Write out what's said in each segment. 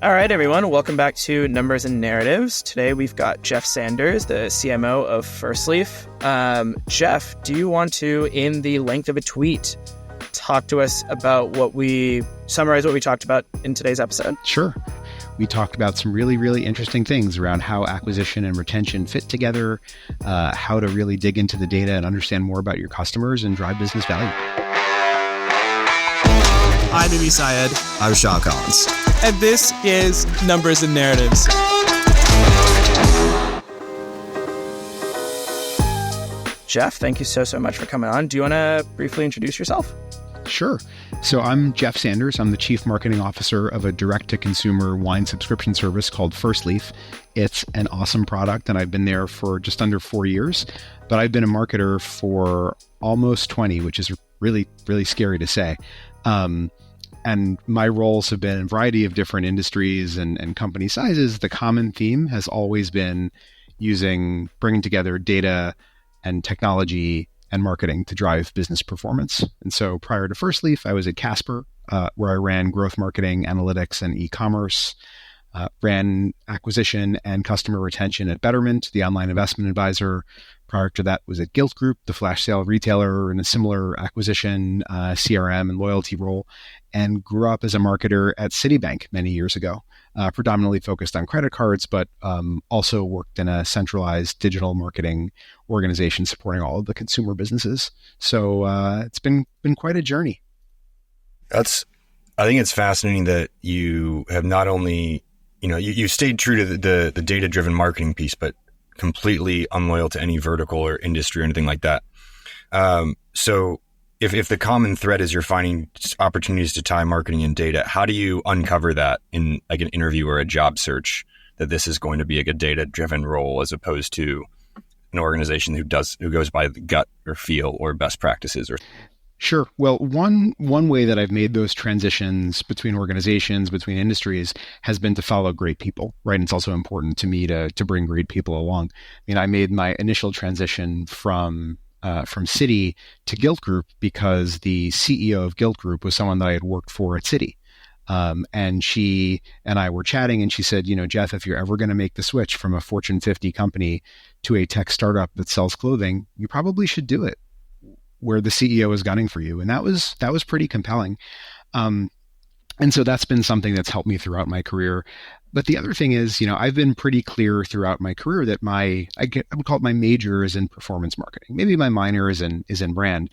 All right, everyone. Welcome back to Numbers and Narratives. Today we've got Geoff Sanders, the CMO of Firstleaf. Geoff, do you want to, in the length of a tweet, talk to us about summarize what we talked about in today's episode? Sure. We talked about some really, really interesting things around how acquisition and retention fit together, how to really dig into the data and understand more about your customers and drive business value. I'm Amy Syed. I'm Sean Collins. And this is Numbers and Narratives. Geoff, thank you so much for coming on. Do you want to briefly introduce yourself? Sure. So I'm Geoff Sanders. I'm the Chief Marketing Officer of a direct-to-consumer wine subscription service called Firstleaf. It's an awesome product, and I've been there for just under 4 years. But I've been a marketer for almost 20, which is really, really scary to say. And my roles have been in a variety of different industries and company sizes. The common theme has always been bringing together data and technology and marketing to drive business performance. And so prior to Firstleaf, I was at Casper, where I ran growth marketing, analytics, and e-commerce, ran acquisition and customer retention at Betterment, the online investment advisor. Prior to that was at Gilt Group, the flash sale retailer, in a similar acquisition, CRM and loyalty role, and grew up as a marketer at Citibank many years ago, predominantly focused on credit cards, but also worked in a centralized digital marketing organization supporting all of the consumer businesses. So it's been quite a journey. I think it's fascinating that you have not only, you stayed true to the data-driven marketing piece, but completely unloyal to any vertical or industry or anything like that. So if the common thread is you're finding opportunities to tie marketing and data, how do you uncover that in like an interview or a job search, that this is going to be like a data-driven role as opposed to an organization who goes by the gut or feel or best practices? Sure. Well, one way that I've made those transitions between organizations, between industries, has been to follow great people, right? And it's also important to me to bring great people along. I made my initial transition from Citi to Gilt Group because the CEO of Gilt Group was someone that I had worked for at Citi. And she and I were chatting, and she said, Geoff, if you're ever going to make the switch from a Fortune 50 company to a tech startup that sells clothing, you probably should do it where the CEO is gunning for you. And that was pretty compelling. And so that's been something that's helped me throughout my career. But the other thing is, I've been pretty clear throughout my career that I would call it my major is in performance marketing. Maybe my minor is in brand.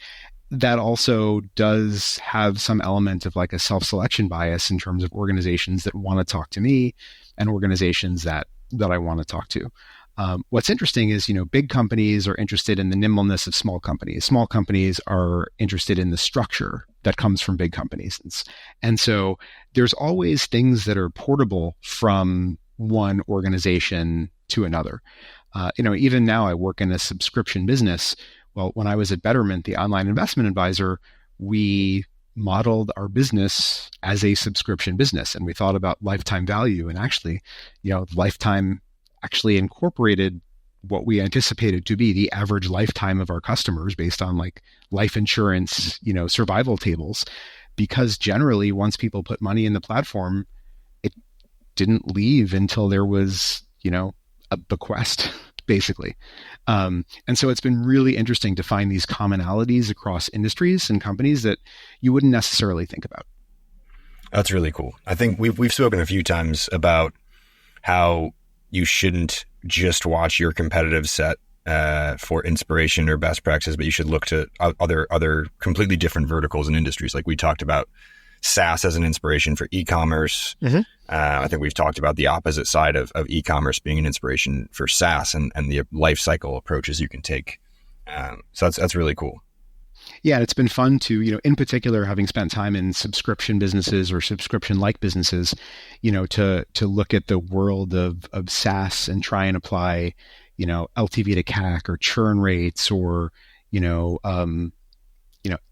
That also does have some element of like a self-selection bias in terms of organizations that want to talk to me and organizations that I want to talk to. What's interesting is, big companies are interested in the nimbleness of small companies. Small companies are interested in the structure that comes from big companies. And so there's always things that are portable from one organization to another. Even now I work in a subscription business. Well, when I was at Betterment, the online investment advisor, we modeled our business as a subscription business. And we thought about lifetime value, and actually, lifetime actually incorporated what we anticipated to be the average lifetime of our customers based on like life insurance, survival tables, because generally once people put money in the platform, it didn't leave until there was, a bequest, basically. And so it's been really interesting to find these commonalities across industries and companies that you wouldn't necessarily think about. That's really cool. I think we've spoken a few times about how you shouldn't just watch your competitive set for inspiration or best practices, but you should look to other completely different verticals and industries. Like we talked about SaaS as an inspiration for e-commerce. Mm-hmm. I think we've talked about the opposite side of e-commerce being an inspiration for SaaS and the life cycle approaches you can take. So that's really cool. Yeah, it's been fun to, in particular, having spent time in subscription businesses or subscription-like businesses, to look at the world of SaaS and try and apply, LTV to CAC or churn rates or,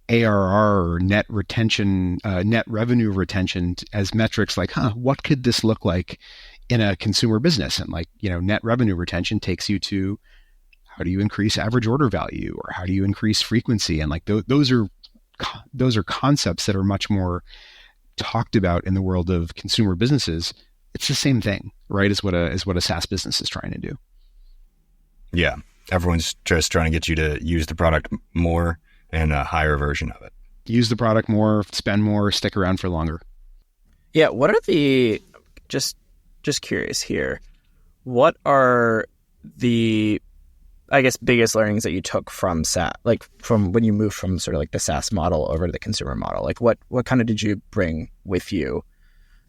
ARR or net retention, net revenue retention as metrics like, what could this look like in a consumer business? And net revenue retention takes you to how do you increase average order value or how do you increase frequency? And those are concepts that are much more talked about in the world of consumer businesses it's the same thing, right? Is what a SaaS business is trying to do. Yeah. Everyone's just trying to get you to use the product more and a higher version of it. Use the product more, spend more, stick around for longer. Yeah. What are the, just curious here, what are the, I guess, biggest learnings that you took from SaaS, like from when you moved from sort of like the SaaS model over to the consumer model? Like what kind of did you bring with you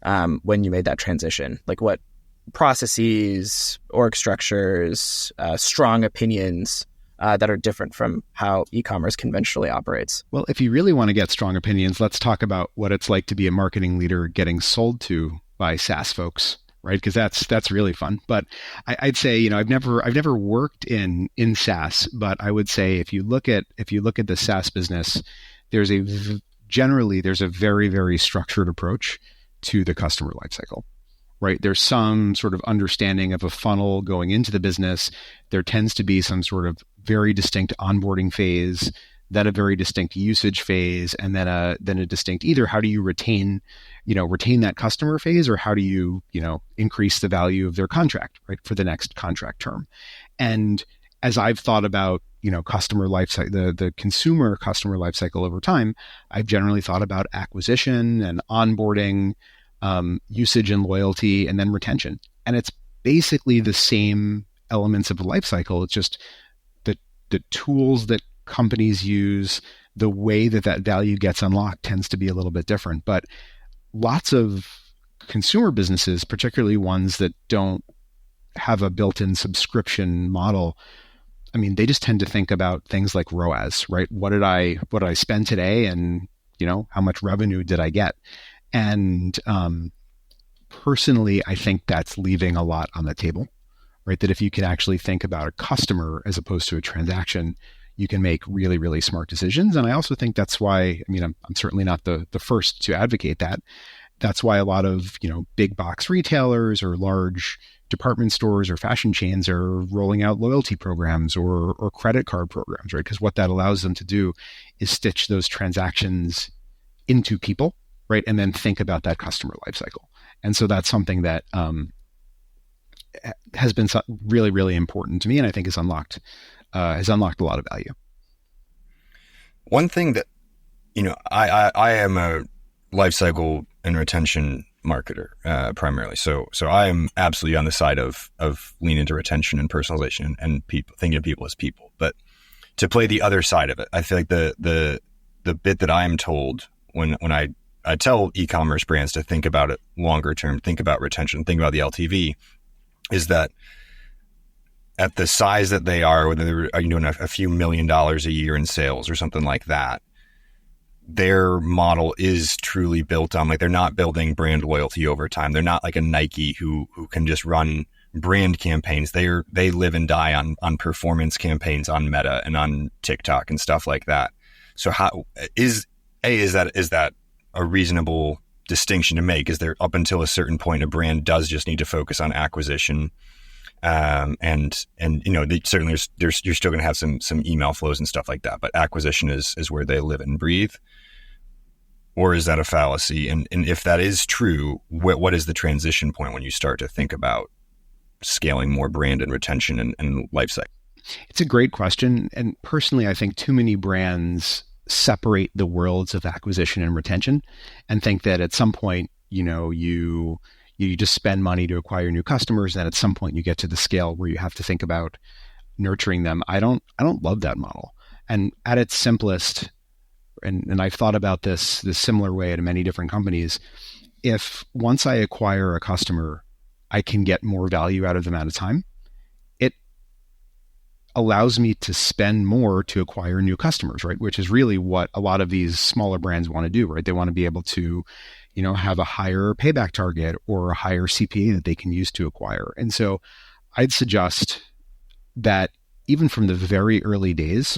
when you made that transition? Like what processes, org structures, strong opinions that are different from how e-commerce conventionally operates? Well, if you really want to get strong opinions, let's talk about what it's like to be a marketing leader getting sold to by SaaS folks, right? Because that's really fun. But I'd say, I've never worked in SaaS, but I would say if you look at the SaaS business, there's a very, very structured approach to the customer lifecycle. Right? There's some sort of understanding of a funnel going into the business. There tends to be some sort of very distinct onboarding phase, then a very distinct usage phase, and then a distinct either how do you retain that customer phase, or how do you, increase the value of their contract, right, for the next contract term. And as I've thought about, customer lifecycle, the consumer customer lifecycle over time, I've generally thought about acquisition and onboarding, usage and loyalty, and then retention. And it's basically the same elements of the life cycle. It's just the tools that companies use, the way that value gets unlocked tends to be a little bit different. But lots of consumer businesses, particularly ones that don't have a built-in subscription model, I mean, they just tend to think about things like ROAS, right? What did I spend today, and how much revenue did I get? And personally, I think that's leaving a lot on the table, right? That if you can actually think about a customer as opposed to a transaction, you can make really, really smart decisions. And I also think that's why, I'm certainly not the first to advocate that. That's why a lot of, big box retailers or large department stores or fashion chains are rolling out loyalty programs or credit card programs, right? Because what that allows them to do is stitch those transactions into people, right? And then think about that customer lifecycle. And so that's something that has been really, really important to me, and I think has unlocked a lot of value. One thing that, I am a lifecycle and retention marketer primarily. So I am absolutely on the side of lean into retention and personalization and people, thinking of people as people. But to play the other side of it, I feel like the bit that I am told when I tell e-commerce brands to think about it longer term, think about retention, think about the LTV, is that at the size that they are, whether they're doing a few $1 million a year in sales or something like that, their model is truly built on, like, they're not building brand loyalty over time. They're not like a Nike who can just run brand campaigns. They live and die on performance campaigns on Meta and on TikTok and stuff like that. So how is that a reasonable distinction to make? Is there, up until a certain point, a brand does just need to focus on acquisition, and certainly you're still going to have some email flows and stuff like that, but acquisition is where they live and breathe? Or is that a fallacy? And if that is true, what is the transition point when you start to think about scaling more brand and retention and life cycle? It's a great question. And personally, I think too many brands separate the worlds of acquisition and retention and think that at some point, you just spend money to acquire new customers, and at some point you get to the scale where you have to think about nurturing them. I don't love that model. And at its simplest, and I've thought about this similar way at many different companies, if once I acquire a customer, I can get more value out of them at a time, it allows me to spend more to acquire new customers, right? Which is really what a lot of these smaller brands want to do, right? They want to be able to, have a higher payback target or a higher CPA that they can use to acquire. And so I'd suggest that even from the very early days,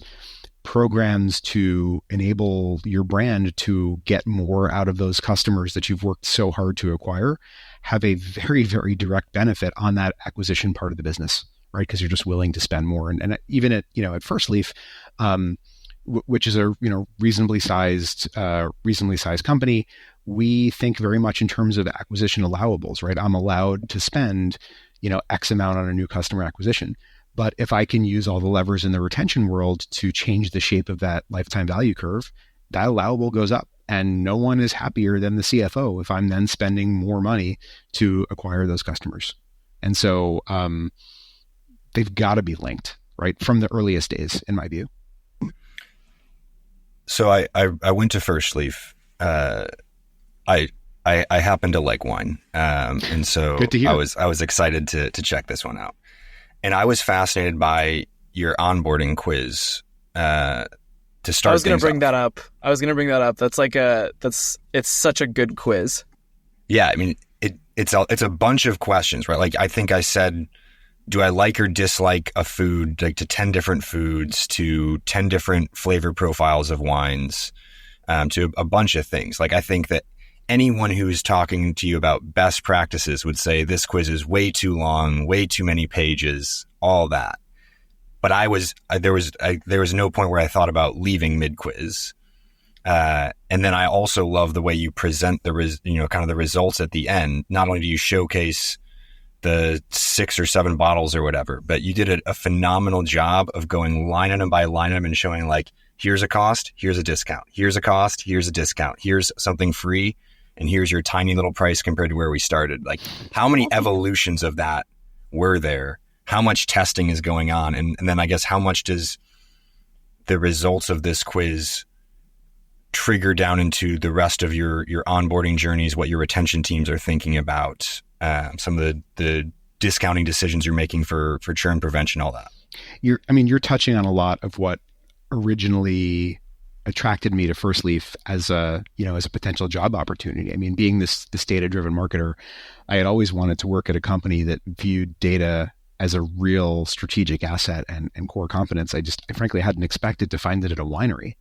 programs to enable your brand to get more out of those customers that you've worked so hard to acquire have a very, very direct benefit on that acquisition part of the business, right? Because you're just willing to spend more. And even at Firstleaf, which is a reasonably sized company, we think very much in terms of acquisition allowables, right? I'm allowed to spend, X amount on a new customer acquisition. But if I can use all the levers in the retention world to change the shape of that lifetime value curve, that allowable goes up. And no one is happier than the CFO if I'm then spending more money to acquire those customers. And so they've got to be linked, right? From the earliest days, in my view. So I went to Firstleaf. I happen to like wine. And so Good to hear. I was excited to check this one out. And I was fascinated by your onboarding quiz to start. I was going to bring off. that up. It's such a good quiz. Yeah, I mean, it's a bunch of questions, right? Like, I think I said, do I like or dislike a food, like to 10 different foods, to 10 different flavor profiles of wines, to a bunch of things. Like, I think that anyone who's talking to you about best practices would say this quiz is way too long, way too many pages, all that. But there was no point where I thought about leaving mid-quiz. And then I also love the way you present the results at the end. Not only do you showcase the 6 or 7 bottles or whatever, but you did a phenomenal job of going line item by line item and showing, like, here's a cost, here's a discount, here's a cost, here's a discount, here's something free, and here's your tiny little price compared to where we started. Like, how many evolutions of that were there? How much testing is going on? And then I guess how much does the results of this quiz trigger down into the rest of your onboarding journeys, what your retention teams are thinking about, some of the discounting decisions you're making for churn prevention, all that? You're touching on a lot of what originally attracted me to Firstleaf as a potential job opportunity. I mean, being this data-driven marketer, I had always wanted to work at a company that viewed data as a real strategic asset and core competence. I frankly hadn't expected to find it at a winery,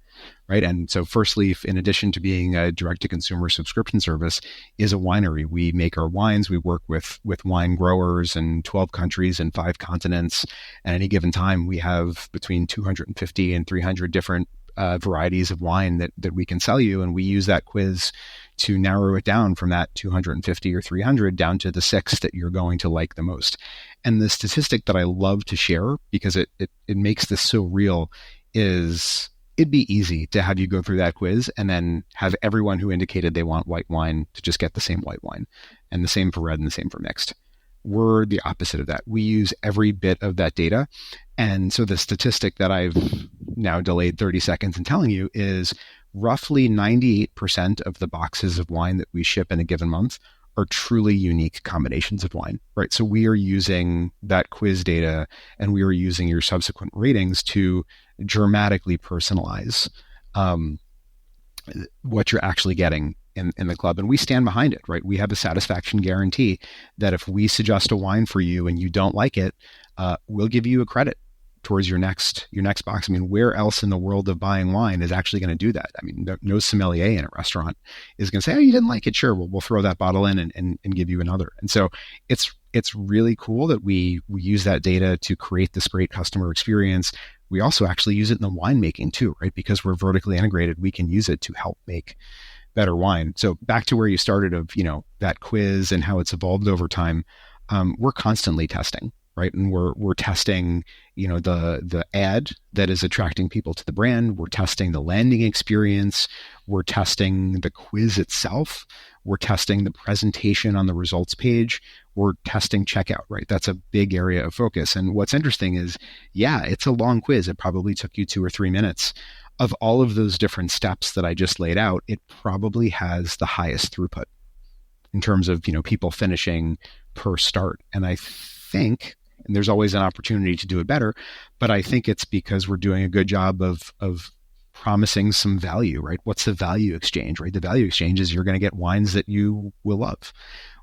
right? And so Firstleaf, in addition to being a direct-to-consumer subscription service, is a winery. We make our wines. We work with wine growers in 12 countries and 5 continents. At any given time, we have between 250 and 300 different varieties of wine that we can sell you. And we use that quiz to narrow it down from that 250 or 300 down to the 6 that you're going to like the most. And the statistic that I love to share, because it makes this so real, is it'd be easy to have you go through that quiz and then have everyone who indicated they want white wine to just get the same white wine, and the same for red and the same for mixed. We're the opposite of that. We use every bit of that data. And so the statistic that I've now delayed 30 seconds in telling you is roughly 98% of the boxes of wine that we ship in a given month are truly unique combinations of wine, right? So we are using that quiz data and we are using your subsequent ratings to dramatically personalize what you're actually getting in the club. And we stand behind it, right? We have a satisfaction guarantee that if we suggest a wine for you and you don't like it, we'll give you a credit towards your next box. I mean, where else in the world of buying wine is actually going to do that? I mean, no sommelier in a restaurant is going to say, oh, you didn't like it? Sure, we'll throw that bottle in and give you another. And so it's really cool that we use that data to create this great customer experience. We also actually use it in the winemaking too, right? Because we're vertically integrated, we can use it to help make better wine. So back to where you started of, that quiz and how it's evolved over time, we're constantly testing, right? And we're testing, the ad that is attracting people to the brand. We're testing the landing experience. We're testing the quiz itself. We're testing the presentation on the results page. We're testing checkout, right? That's a big area of focus. And what's interesting is, yeah, it's a long quiz. It probably took you 2 or 3 minutes. Of all of those different steps that I just laid out, it probably has the highest throughput in terms of, people finishing per start. And I think, and there's always an opportunity to do it better, but I think it's because we're doing a good job of promising some value, right? What's the value exchange, right? The value exchange is you're going to get wines that you will love.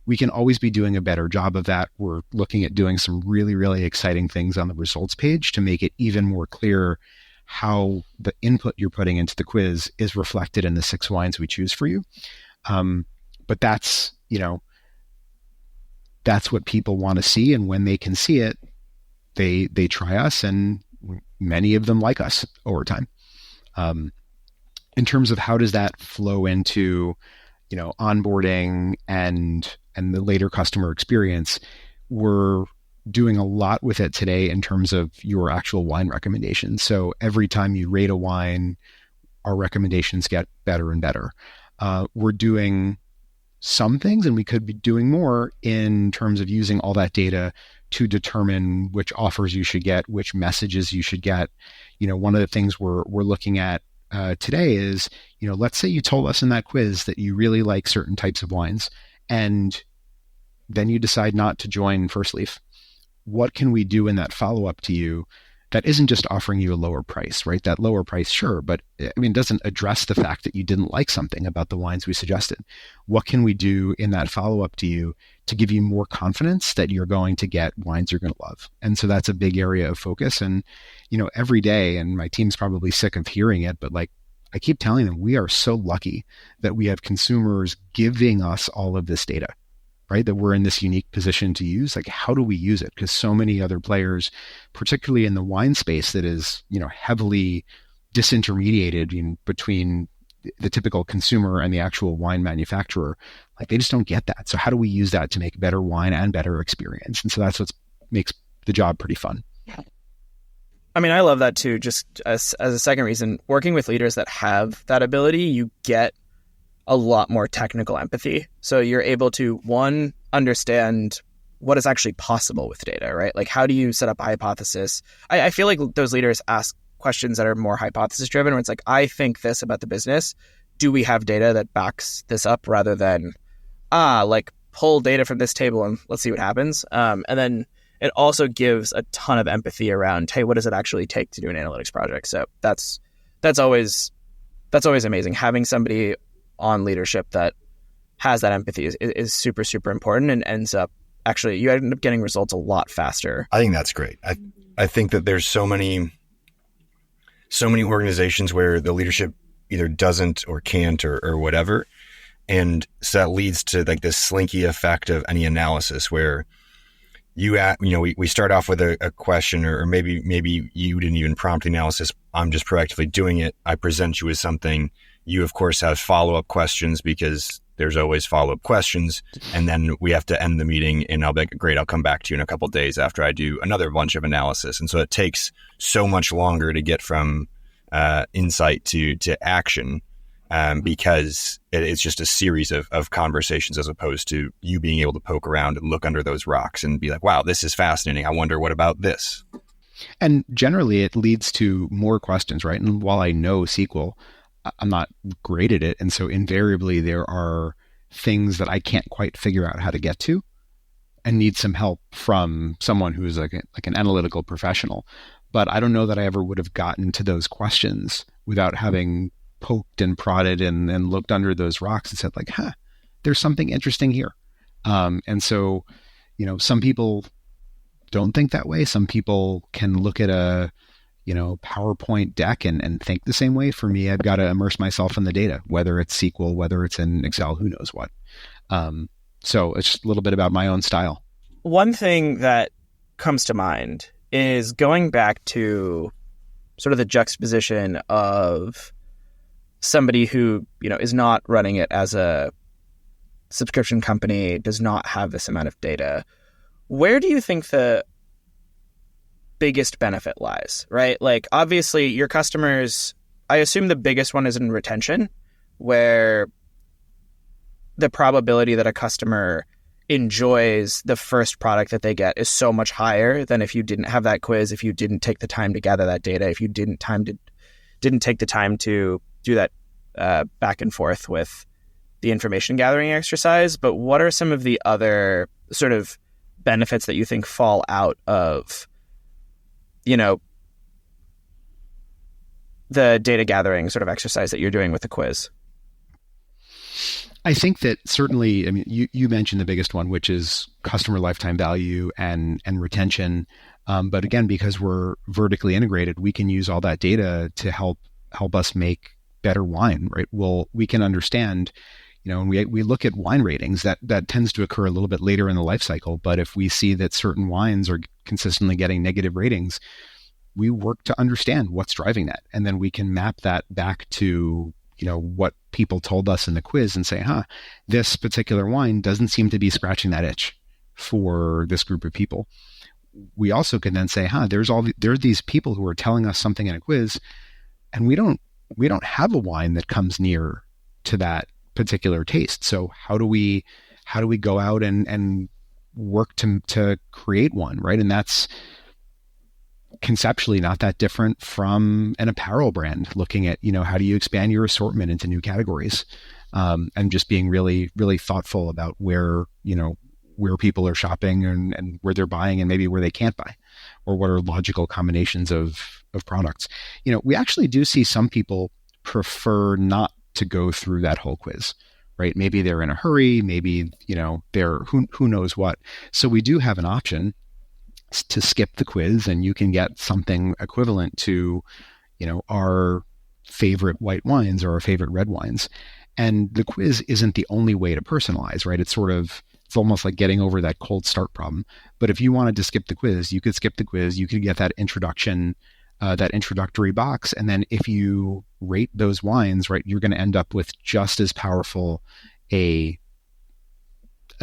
We can always be doing a better job of that. We're looking at doing some really, really exciting things on the results page to make it even more clear how the input you're putting into the quiz is reflected in the 6 wines we choose for you. But that's what people want to see. And when they can see it, they try us, and many of them like us over time. In terms of how does that flow into, onboarding and the later customer experience, we're doing a lot with it today in terms of your actual wine recommendations. So every time you rate a wine, our recommendations get better and better. We're doing some things, and we could be doing more in terms of using all that data to determine which offers you should get, which messages you should get. One of the things we're looking at today is, let's say you told us in that quiz that you really like certain types of wines, and then you decide not to join Firstleaf. What can we do in that follow-up to you that isn't just offering you a lower price, right? That lower price, sure, but it doesn't address the fact that you didn't like something about the wines we suggested. What can we do in that follow-up to you to give you more confidence that you're going to get wines you're going to love? And so that's a big area of focus. And, every day, and my team's probably sick of hearing it, but I keep telling them, we are so lucky that we have consumers giving us all of this data, right? That we're in this unique position to use. How do we use it? Because so many other players, particularly in the wine space that is, heavily disintermediated between the typical consumer and the actual wine manufacturer, they just don't get that. So how do we use that to make better wine and better experience? And so that's what makes the job pretty fun. I love that too. Just as a second reason, working with leaders that have that ability, you get a lot more technical empathy. So you're able to, one, understand what is actually possible with data, right? How do you set up a hypothesis? I feel like those leaders ask questions that are more hypothesis driven, where it's I think this about the business. Do we have data that backs this up, rather than, pull data from this table and let's see what happens. And then it also gives a ton of empathy around, hey, what does it actually take to do an analytics project? So that's always amazing. Having somebody on leadership that has that empathy is super, super important, and ends up actually, you end up getting results a lot faster. I think that's great. I think that there's so many organizations where the leadership either doesn't or can't or whatever. And so that leads to this slinky effect of any analysis where we start off with a question, or maybe you didn't even prompt the analysis. I'm just proactively doing it. I present you with something. You, of course, have follow-up questions because there's always follow-up questions. And then we have to end the meeting, and I'll be like, great, I'll come back to you in a couple of days after I do another bunch of analysis. And so it takes so much longer to get from insight to action because it's just a series of conversations, as opposed to you being able to poke around and look under those rocks and be like, wow, this is fascinating. I wonder what about this? And generally it leads to more questions, right? And while I know SQL, I'm not great at it. And so invariably there are things that I can't quite figure out how to get to and need some help from someone who's like an analytical professional. But I don't know that I ever would have gotten to those questions without having poked and prodded and looked under those rocks and said there's something interesting here. And so, some people don't think that way. Some people can look at a PowerPoint deck and think the same way. For me, I've got to immerse myself in the data, whether it's SQL, whether it's in Excel, who knows what. So it's just a little bit about my own style. One thing that comes to mind is going back to sort of the juxtaposition of somebody who, is not running it as a subscription company, does not have this amount of data. Where do you think the biggest benefit lies, right? Obviously your customers, I assume the biggest one is in retention, where the probability that a customer enjoys the first product that they get is so much higher than if you didn't have that quiz, if you didn't take the time to gather that data, if you didn't take the time to do that back and forth with the information gathering exercise. But what are some of the other sort of benefits that you think fall out of the data gathering sort of exercise that you're doing with the quiz? I think that certainly, you mentioned the biggest one, which is customer lifetime value and retention. But again, because we're vertically integrated, we can use all that data to help us make better wine, right? Well, we can understand, when we look at wine ratings, that tends to occur a little bit later in the life cycle. But if we see that certain wines are consistently getting negative ratings, we work to understand what's driving that. And then we can map that back to what people told us in the quiz and say, this particular wine doesn't seem to be scratching that itch for this group of people. We also can then say, there are these people who are telling us something in a quiz, and we don't have a wine that comes near to that particular taste. So how do we go out and work to create one, right? And that's conceptually not that different from an apparel brand looking at, how do you expand your assortment into new categories, and just being really, really thoughtful about where people are shopping and where they're buying and maybe where they can't buy, or what are logical combinations of products. We actually do see some people prefer not to go through that whole quiz, right? Maybe they're in a hurry, maybe, they're who knows what. So we do have an option to skip the quiz, and you can get something equivalent to, our favorite white wines or our favorite red wines. And the quiz isn't the only way to personalize, right? It's almost like getting over that cold start problem. But if you wanted to skip the quiz, you could skip the quiz. You could get that that introductory box. And then if you rate those wines, right, you're going to end up with just as powerful a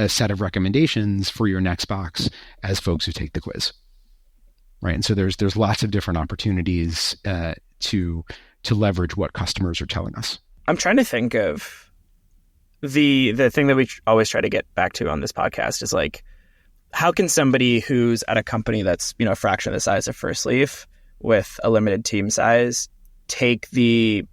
set of recommendations for your next box as folks who take the quiz, right? And so there's lots of different opportunities to leverage what customers are telling us. I'm trying to think of the thing that we always try to get back to on this podcast is like, how can somebody who's at a company that's a fraction of the size of Firstleaf with a limited team size take the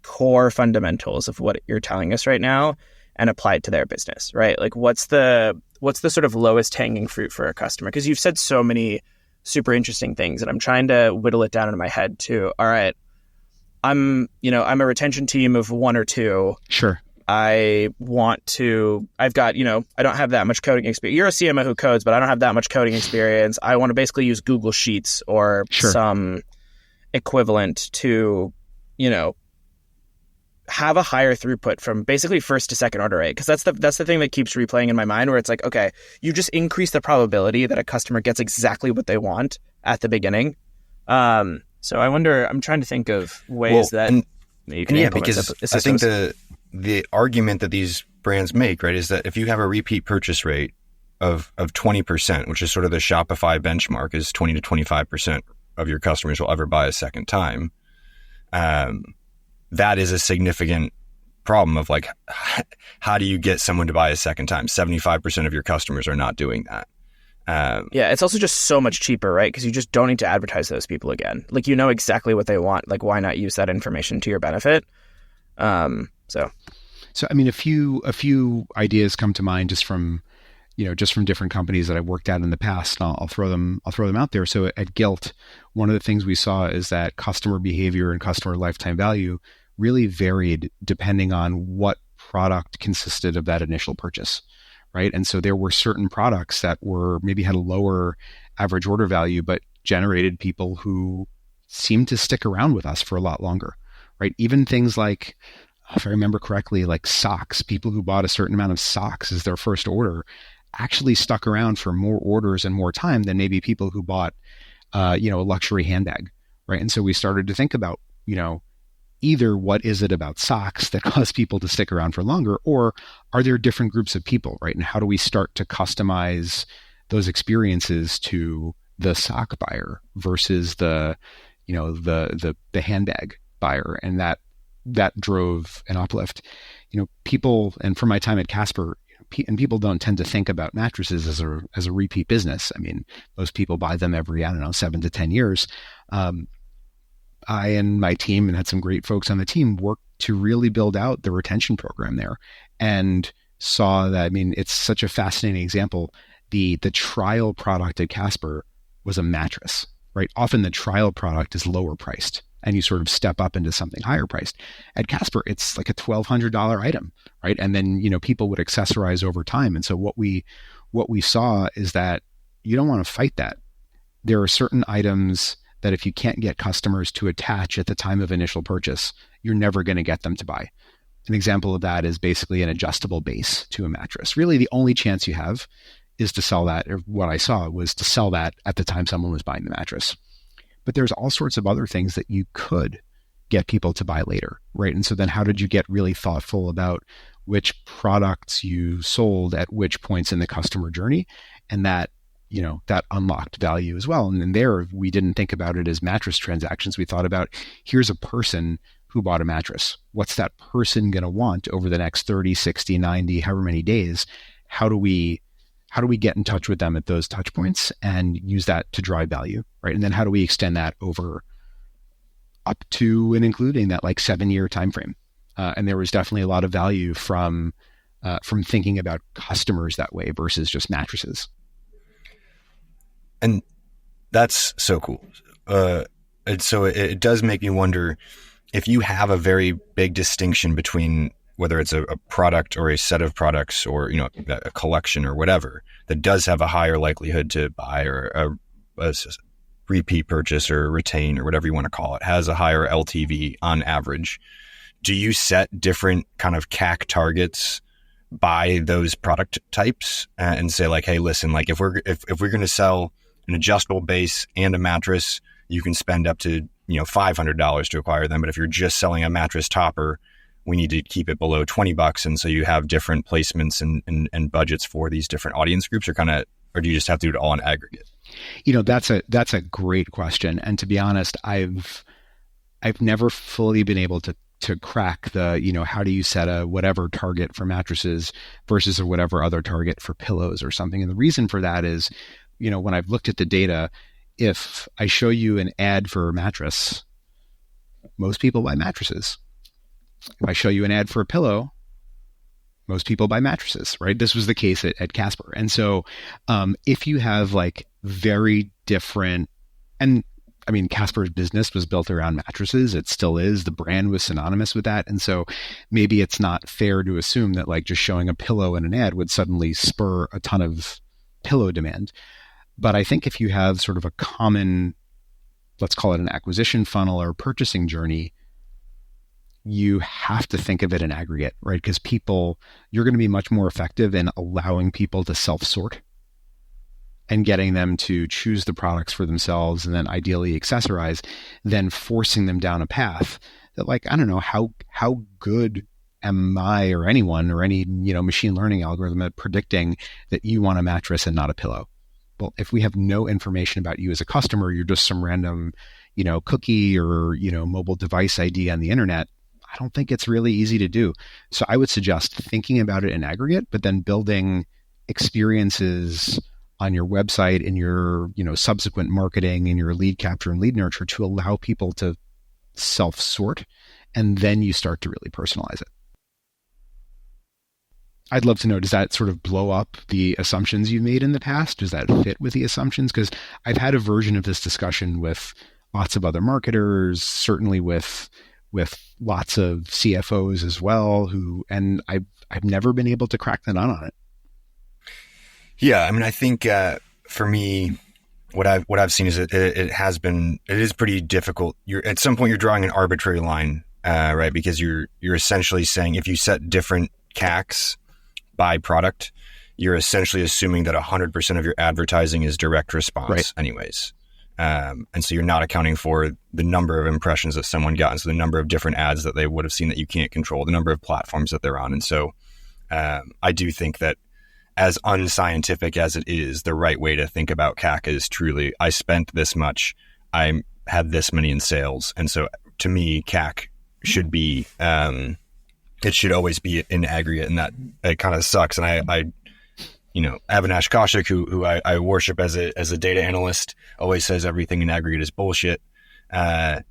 core fundamentals of what you're telling us right now and apply it to their business, right? Like what's the sort of lowest hanging fruit for a customer? Because you've said so many super interesting things, and I'm trying to whittle it down in my head to, all right, I'm a retention team of one or two. Sure. I've got, I don't have that much coding experience. You're a CMO who codes, but I don't have that much coding experience. I want to basically use Google Sheets or some equivalent to, have a higher throughput from basically first to second order rate. Because that's the thing that keeps replaying in my mind, where it's like, okay, you just increase the probability that a customer gets exactly what they want at the beginning. So I wonder, I'm trying to think of ways that you can implement because I think the argument that these brands make, right, is that if you have a repeat purchase rate of 20%, which is sort of the Shopify benchmark, is 20 to 25% of your customers will ever buy a second time. That is a significant problem of like, how do you get someone to buy a second time? 75% of your customers are not doing that. It's also just so much cheaper, right? Because you just don't need to advertise those people again. Like, exactly what they want. Like, why not use that information to your benefit? So I mean, a few ideas come to mind just from different companies that I've worked at in the past. And I'll throw them out there. So at Gilt, one of the things we saw is that customer behavior and customer lifetime value really varied depending on what product consisted of that initial purchase, right? And so there were certain products that maybe had a lower average order value, but generated people who seemed to stick around with us for a lot longer, right? Even things like, if I remember correctly, like socks, people who bought a certain amount of socks as their first order actually stuck around for more orders and more time than maybe people who bought, a luxury handbag, right? And so we started to think about, either what is it about socks that cause people to stick around for longer, or are there different groups of people, right? And how do we start to customize those experiences to the sock buyer versus the handbag buyer? And that drove an uplift. People, and from my time at Casper, and people don't tend to think about mattresses as a repeat business. I mean, most people buy them every, 7 to 10 years. I and my team, and had some great folks on the team, worked to really build out the retention program there, and saw that, it's such a fascinating example. The trial product at Casper was a mattress, right? Often the trial product is lower priced, and you sort of step up into something higher priced. At Casper, it's like a $1,200 item, right? And then, people would accessorize over time. And so what we saw is that you don't want to fight that. There are certain items that if you can't get customers to attach at the time of initial purchase, you're never going to get them to buy. An example of that is basically an adjustable base to a mattress. Really, the only chance you have is to sell that, or what I saw was to sell that at the time someone was buying the mattress. But there's all sorts of other things that you could get people to buy later, right? And so then how did you get really thoughtful about which products you sold at which points in the customer journey? And that, that unlocked value as well. And then there, we didn't think about it as mattress transactions. We thought about, here's a person who bought a mattress. What's that person going to want over the next 30, 60, 90, however many days? How do we get in touch with them at those touch points and use that to drive value, right? And then how do we extend that over up to and including that like 7-year time frame? And there was definitely a lot of value from thinking about customers that way versus just mattresses. And that's so cool. And so it does make me wonder if you have a very big distinction between whether it's a product or a set of products or, a collection or whatever that does have a higher likelihood to buy or a repeat purchase or retain or whatever you want to call it, has a higher LTV on average. Do you set different kind of CAC targets by those product types and say like, hey, listen, like if we're going to sell an adjustable base and a mattress, you can spend up to, $500 to acquire them. But if you're just selling a mattress topper, we need to keep it below $20. And so you have different placements and budgets for these different audience groups, or do you just have to do it all in aggregate? That's a great question. And to be honest, I've never fully been able to crack the, how do you set a whatever target for mattresses versus a whatever other target for pillows or something. And the reason for that is, when I've looked at the data, if I show you an ad for a mattress, most people buy mattresses. If I show you an ad for a pillow, most people buy mattresses, right? This was the case at Casper. And so if you have like very different, and I mean, Casper's business was built around mattresses. It still is. The brand was synonymous with that. And so maybe it's not fair to assume that like just showing a pillow in an ad would suddenly spur a ton of pillow demand. But I think if you have sort of a common, let's call it an acquisition funnel or purchasing journey, you have to think of it in aggregate, right? Because you're going to be much more effective in allowing people to self-sort and getting them to choose the products for themselves and then ideally accessorize than forcing them down a path that like, I don't know, how good am I or anyone or any, machine learning algorithm at predicting that you want a mattress and not a pillow? Well, if we have no information about you as a customer, you're just some random, cookie or, mobile device ID on the internet, I don't think it's really easy to do. So I would suggest thinking about it in aggregate, but then building experiences on your website, in your, subsequent marketing, in your lead capture and lead nurture to allow people to self-sort, and then you start to really personalize it. I'd love to know, does that sort of blow up the assumptions you've made in the past? Does that fit with the assumptions? Because I've had a version of this discussion with lots of other marketers, certainly with lots of CFOs as well, and I've never been able to crack the nut on it. Yeah, I mean, I think for me, what I've seen is it is pretty difficult. At some point you're drawing an arbitrary line, right? Because you're essentially saying if you set different CACs by product, you're essentially assuming that 100% of your advertising is direct response, right, anyways. And so you're not accounting for the number of impressions that someone got, and so the number of different ads that they would have seen that you can't control, the number of platforms that they're on. And so I do think that as unscientific as it is, the right way to think about CAC is truly, I spent this much, I had this many in sales. And so to me, CAC should be, it should always be in aggregate, and that it kind of sucks. And I Avinash Kaushik, who I worship as a data analyst, always says everything in aggregate is bullshit. But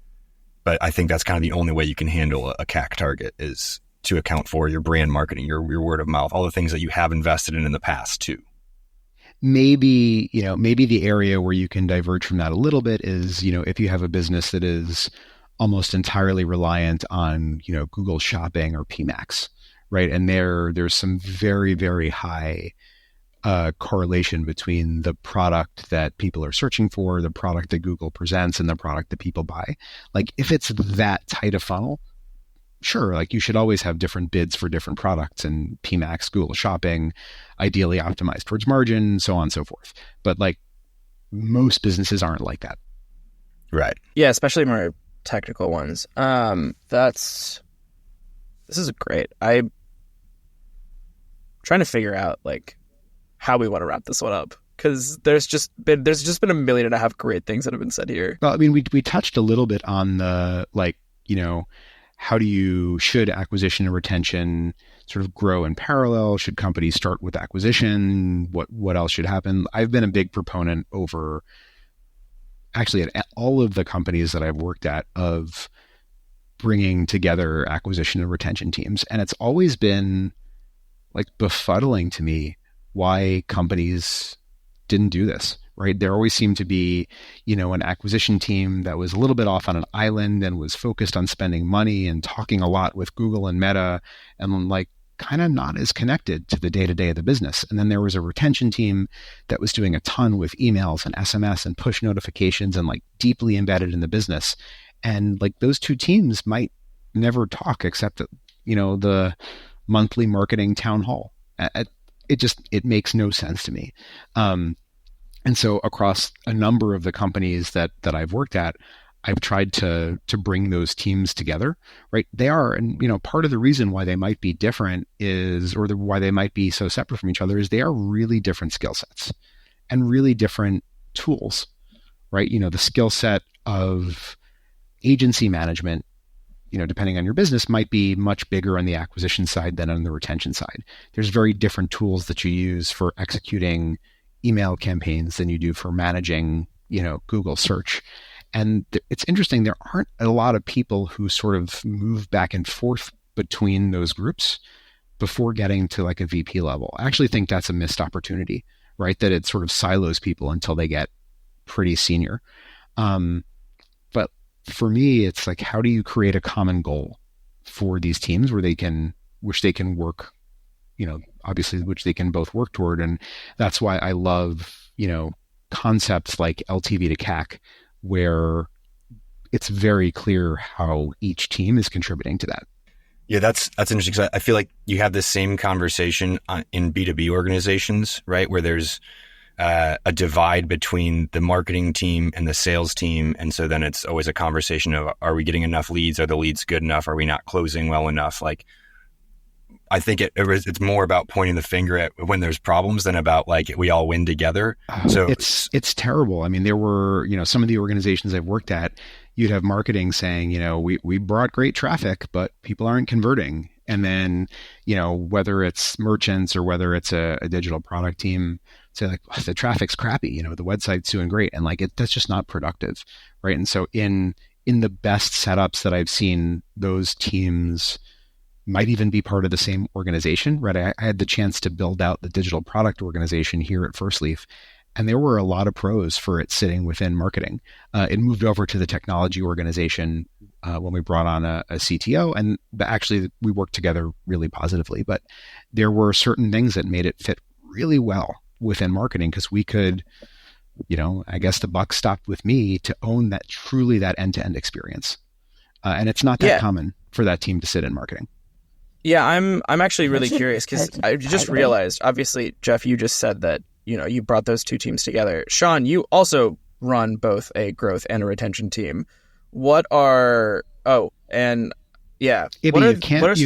I think that's kind of the only way you can handle a CAC target is to account for your brand marketing, your word of mouth, all the things that you have invested in the past too. Maybe the area where you can diverge from that a little bit is, if you have a business that is almost entirely reliant on, Google Shopping or PMax, right? And there's some very, very high correlation between the product that people are searching for, the product that Google presents, and the product that people buy. Like if it's that tight a funnel, sure, like you should always have different bids for different products, and PMax, Google Shopping, ideally optimized towards margin, so on and so forth. But like most businesses aren't like that. Right. Yeah, especially more technical ones. This is great. I'm trying to figure out like how we want to wrap this one up, because there's just been a million and a half great things that have been said here. Well, I mean, we touched a little bit on the, like, should acquisition and retention sort of grow in parallel? Should companies start with acquisition? What else should happen? I've been a big proponent over, actually, at all of the companies that I've worked at, of bringing together acquisition and retention teams. And it's always been like befuddling to me why companies didn't do this, right? There always seemed to be, an acquisition team that was a little bit off on an island and was focused on spending money and talking a lot with Google and Meta, and like kind of not as connected to the day-to-day of the business. And then there was a retention team that was doing a ton with emails and SMS and push notifications and like deeply embedded in the business. And like those two teams might never talk except at, the monthly marketing town hall. It makes no sense to me. And so across a number of the companies that I've worked at, I've tried to bring those teams together, right? They are, and part of the reason why they might be different why they might be so separate from each other is they are really different skill sets and really different tools, right? The skill set of agency management, depending on your business, might be much bigger on the acquisition side than on the retention side. There's very different tools that you use for executing email campaigns than you do for managing, Google search. And it's interesting, there aren't a lot of people who sort of move back and forth between those groups before getting to like a VP level. I actually think that's a missed opportunity, right? That it sort of silos people until they get pretty senior. But for me, it's like, how do you create a common goal for these teams which they can work, obviously, which they can both work toward. And that's why I love, concepts like LTV to CAC, where it's very clear how each team is contributing to that. Yeah, that's interesting, because I feel like you have this same conversation in B2B organizations, right? Where there's a divide between the marketing team and the sales team. And so then it's always a conversation of, are we getting enough leads? Are the leads good enough? Are we not closing well enough? Like, I think it's more about pointing the finger at when there's problems than about like we all win together. So it's terrible. I mean, there were, some of the organizations I've worked at, you'd have marketing saying, we brought great traffic, but people aren't converting. And then, whether it's merchants or whether it's a digital product team, say like, the traffic's crappy, the website's doing great. And like, that's just not productive. Right. And so in the best setups that I've seen, those teams might even be part of the same organization, right? I had the chance to build out the digital product organization here at Firstleaf, and there were a lot of pros for it sitting within marketing. It moved over to the technology organization when we brought on a CTO, and actually we worked together really positively. But there were certain things that made it fit really well within marketing, because we could, I guess the buck stopped with me to own that end-to-end experience. And it's not that common for that team to sit in marketing. Yeah, I'm actually really curious, because I just realized, obviously, Geoff, you just said that, you brought those two teams together. Sean, you also run both a growth and a retention team. You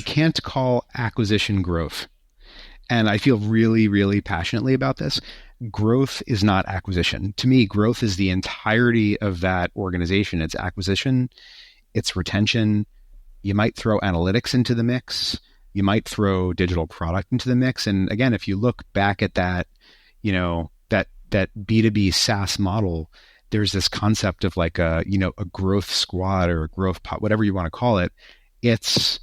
can't call acquisition growth. And I feel really, really passionately about this. Growth is not acquisition. To me, growth is the entirety of that organization. It's acquisition, it's retention. You might throw analytics into the mix. You might throw digital product into the mix. And again, if you look back at that, that B2B SaaS model, there's this concept of like a growth squad or a growth pot, whatever you want to call it. It's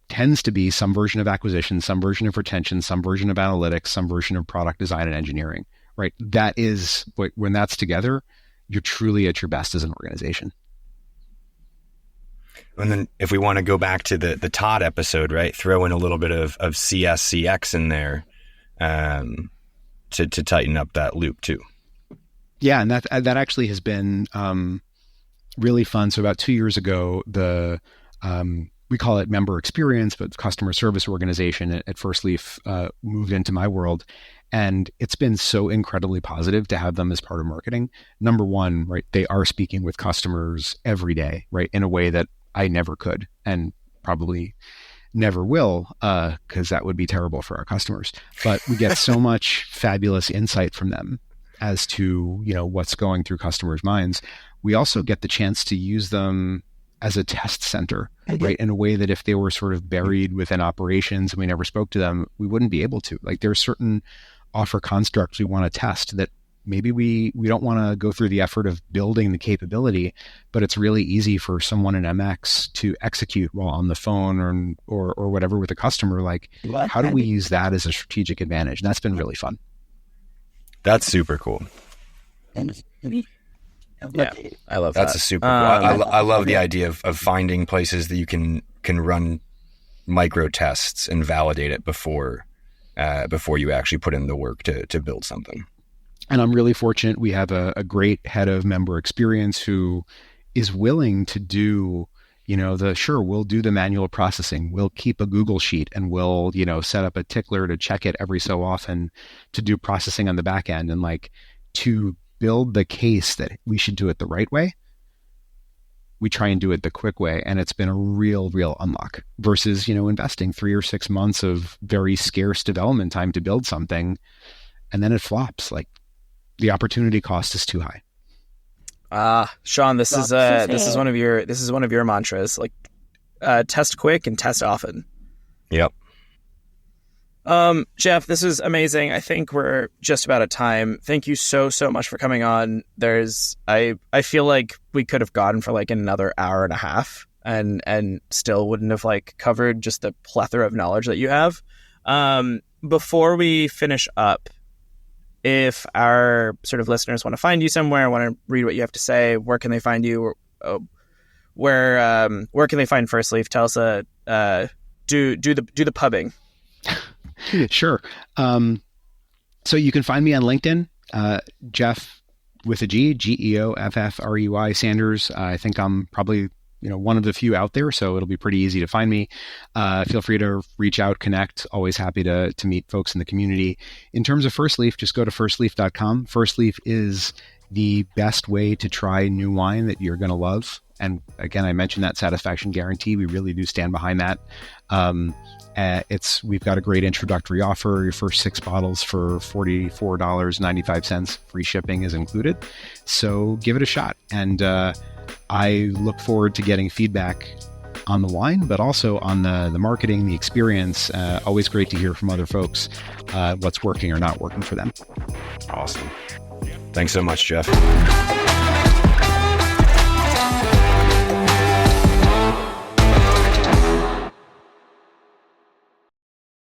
tends to be some version of acquisition, some version of retention, some version of analytics, some version of product design and engineering, right? That is, when that's together, you're truly at your best as an organization. And then if we want to go back to the Todd episode, right, throw in a little bit of CSCX in there to tighten up that loop too. Yeah, and that actually has been really fun. So about 2 years ago, we call it member experience, but customer service organization at Firstleaf moved into my world. And it's been so incredibly positive to have them as part of marketing. Number one, right, they are speaking with customers every day, right, in a way that I never could and probably never will, because that would be terrible for our customers. But we get so much fabulous insight from them as to, what's going through customers' minds. We also get the chance to use them as a test center, right? In a way that if they were sort of buried within operations and we never spoke to them, we wouldn't be able to. Like, there are certain offer constructs we want to test that maybe we don't want to go through the effort of building the capability, but it's really easy for someone in MX to execute while on the phone or whatever with a customer. Like, how do we use that as a strategic advantage? And that's been really fun. That's super cool. Yeah, I love that. That's a super cool. I love the idea of finding places that you can run micro tests and validate it before you actually put in the work to build something. And I'm really fortunate we have a great head of member experience who is willing to do, we'll do the manual processing. We'll keep a Google sheet and we'll, set up a tickler to check it every so often to do processing on the back end and to build the case that we should do it the right way. We try and do it the quick way. And it's been a real unlock versus, investing 3 or 6 months of very scarce development time to build something. And then it flops. Like, the opportunity cost is too high. Sean, this is one of your mantras, like, test quick and test often. Yep. Geoff, this is amazing. I think we're just about at time. Thank you so much for coming on. I feel like we could have gone for another hour and a half and still wouldn't have covered just the plethora of knowledge that you have. Before we finish up, if our sort of listeners want to find you somewhere, want to read what you have to say, where can they find you? Where can they find Firstleaf? Tell us, do the pubbing. Sure. So you can find me on LinkedIn, Geoff with a G, Geoffrui Sanders. I think I'm probably one of the few out there, so it'll be pretty easy to find me. Feel free to reach out, connect. Always happy to meet folks in the community. In terms of Firstleaf, just go to firstleaf.com. Firstleaf is the best way to try new wine that you're going to love. And again, I mentioned that satisfaction guarantee. We really do stand behind that. We've got a great introductory offer. Your first 6 bottles for $44.95. Free shipping is included. So give it a shot. And I look forward to getting feedback on the wine, but also on the marketing, the experience. Always great to hear from other folks what's working or not working for them. Awesome. Thanks so much, Geoff.